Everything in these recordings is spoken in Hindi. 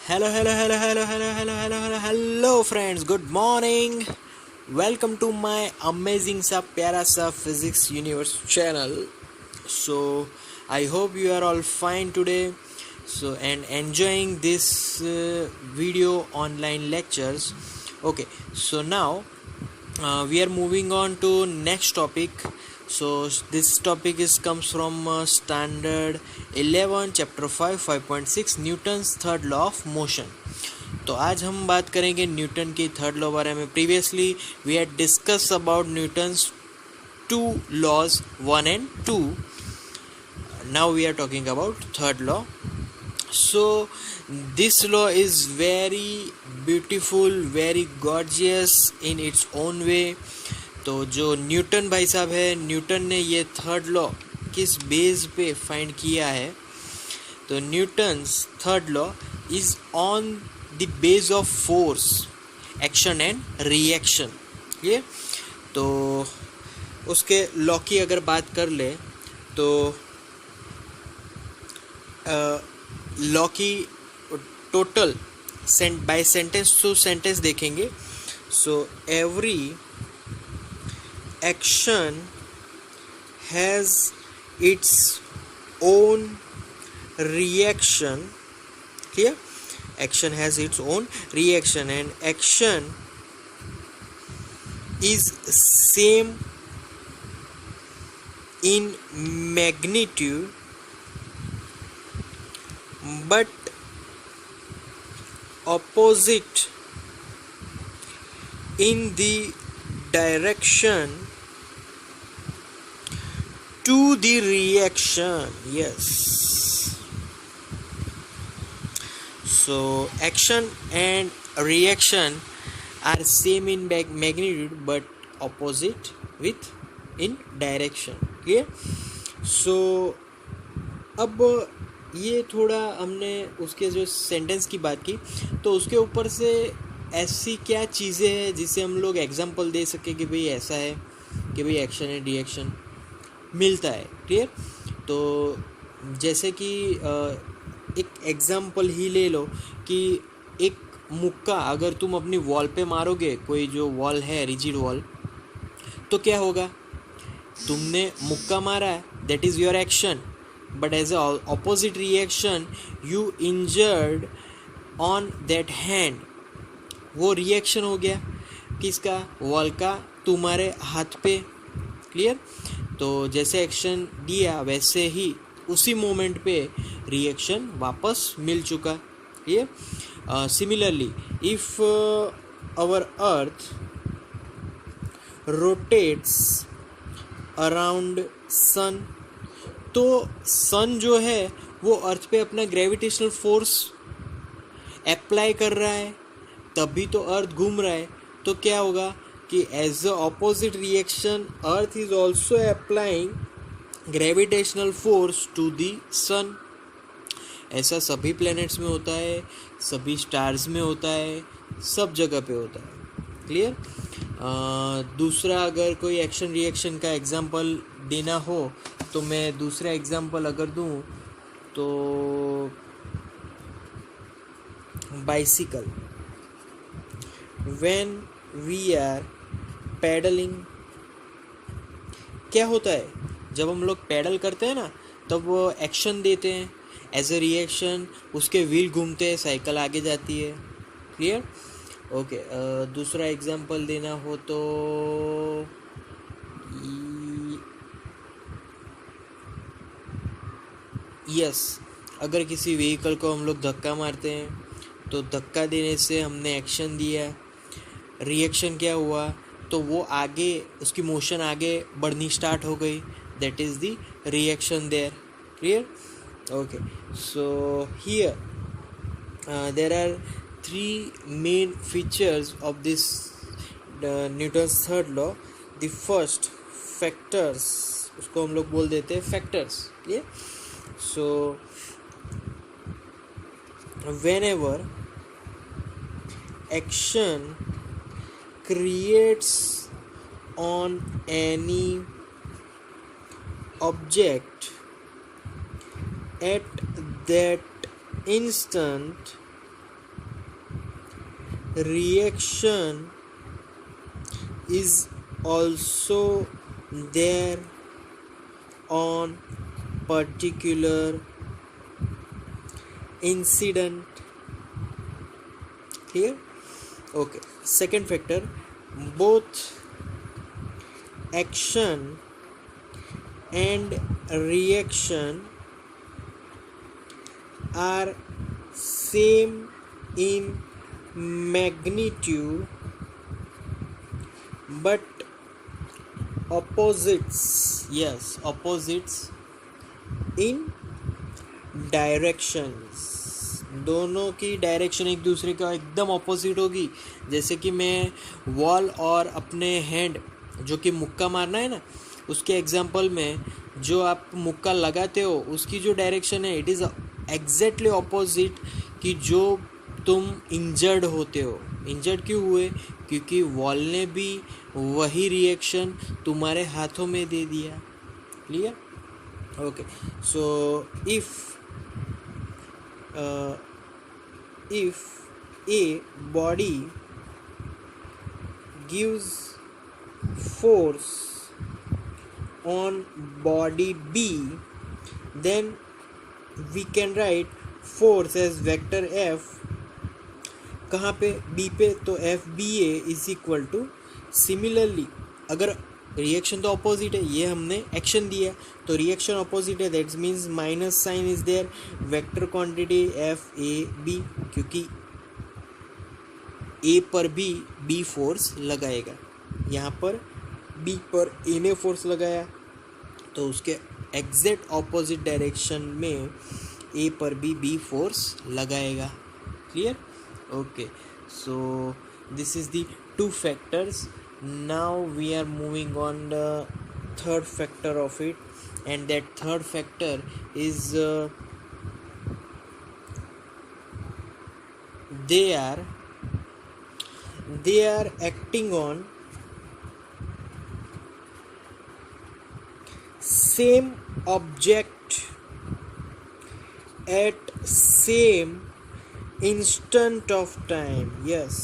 Hello, hello, hello, hello, hello, hello, hello, hello, hello, friends. Good morning. Welcome to my amazing सा प्यारा सा physics universe channel. So I hope you are all fine today. So and enjoying this video online lectures. Okay. So now we are moving on to next topic. So this topic is comes from standard 11 chapter 5 5.6 Newton's third law of motion. तो आज हम बात करेंगे न्यूटन की थर्ड लॉ बारे में. Previously we had discuss about Newton's two laws 1 and 2. Now we are talking about third law. So this law is very beautiful, very gorgeous in its own way. तो जो न्यूटन भाई साहब है, न्यूटन ने ये थर्ड लॉ किस बेस पे फाइंड किया है? तो Newton's third law is on the base of force, action and reaction. ये तो उसके लॉ की अगर बात कर ले तो लॉ की total by sentence to sentence देखेंगे. So every action has its own reaction. Clear? Action has its own reaction and action is same in magnitude but opposite in the direction to the reaction. Yes. So action and reaction are same in magnitude but opposite with in direction. Okay. So अब ये थोड़ा हमने उसके जो सेंटेंस की बात की तो उसके ऊपर से ऐसी क्या चीज़ें हैं जिससे हम लोग एग्जांपल दे सके कि भाई ऐसा है कि भाई एक्शन एंड रिएक्शन मिलता है. क्लियर? तो जैसे कि एक एग्जांपल ही ले लो कि एक मुक्का अगर तुम अपनी वॉल पे मारोगे, कोई जो वॉल है रिजिड वॉल, तो क्या होगा? तुमने मुक्का मारा है, that is your action, but as a opposite reaction you injured on that hand. वो रिएक्शन हो गया किसका? वॉल का तुम्हारे हाथ पे. क्लियर? तो जैसे एक्शन दिया वैसे ही उसी मोमेंट पे रिएक्शन वापस मिल चुका. ये similarly if our earth rotates around sun, तो सन जो है वो अर्थ पे अपना ग्रेविटेशनल फोर्स अप्लाई कर रहा है, तभी तो अर्थ घूम रहा है. तो क्या होगा कि as a opposite reaction earth is also applying gravitational force to the sun. ऐसा सभी प्लैनेट्स में होता है, सभी स्टार्स में होता है, सब जगह पे होता है. क्लियर? दूसरा अगर कोई एक्शन रिएक्शन का एग्जांपल देना हो तो मैं दूसरा एग्जांपल अगर दूं तो bicycle. When we are pedalling, क्या होता है? जब हम लोग पैडल करते हैं ना तब वो एक्शन देते हैं, एज अ रिएक्शन उसके व्हील घूमते हैं, साइकिल आगे जाती है. क्लियर? ओके. दूसरा एग्जांपल देना हो तो यस, अगर किसी व्हीकल को हम लोग धक्का मारते हैं तो धक्का देने से हमने एक्शन दिया, रिएक्शन क्या हुआ? तो वो आगे उसकी मोशन आगे बढ़नी स्टार्ट हो गई, that is the reaction there. Clear? Okay. So here there are three main features of this Newton's third law. The first, factors, उसको हम लोग बोल देते हैं factors. Clear? So whenever action creates on any object at that instant reaction is also there on particular incident here. Okay, second factor, both action and reaction are same in magnitude but opposites, yes, opposites in directions, दोनों की डायरेक्शन एक दूसरे का एकदम ऑपोजिट होगी. जैसे कि मैं वॉल और अपने हैंड, जो कि मुक्का मारना है ना, उसके एग्जांपल में जो आप मुक्का लगाते हो उसकी जो डायरेक्शन है इट इज़ एग्जैक्टली ऑपोजिट कि जो तुम इंजर्ड होते हो. इंजर्ड क्यों हुए? क्योंकि वॉल ने भी वही रिएक्शन तुम्हारे हाथों में दे दिया. Clear? Okay, so if a body gives force on body B, then we can write force as vector F. कहाँ पे? B पे. तो FBA is equal to, similarly अगर रिएक्शन तो अपोजिट है, ये हमने एक्शन दिया तो रिएक्शन अपोजिट है, that means minus sign is there, vector quantity FAB, क्योंकि A पर भी B फोर्स लगाएगा. यहाँ पर B पर A ने फोर्स लगाया तो उसके एग्जैक्ट ऑपोजिट डायरेक्शन में A पर भी B फोर्स लगाएगा. Clear? Okay, so this is the two factors. Now we are moving on the third factor of it, and that third factor is they are acting on same object at same instant of time. Yes,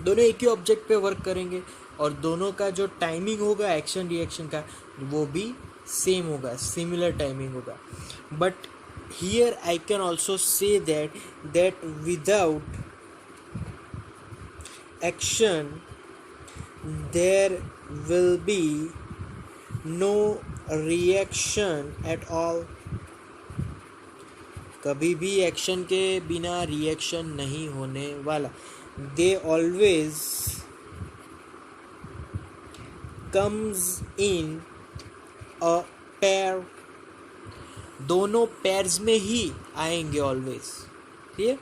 दोनों एक ही ऑब्जेक्ट पे वर्क करेंगे और दोनों का जो टाइमिंग होगा एक्शन रिएक्शन का वो भी सेम होगा, सिमिलर टाइमिंग होगा. But here I can also say that without action there will be no reaction at all. कभी भी एक्शन के बिना रिएक्शन नहीं होने वाला. They always comes in a pair. दोनों pairs में ही आएंगे always. Clear?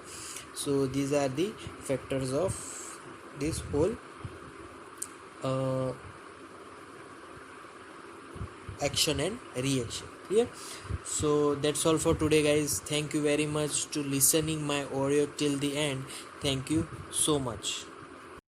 So these are the factors of this whole action and reaction. Clear? So that's all for today, guys. Thank you very much to listening my audio till the end. Thank you so much.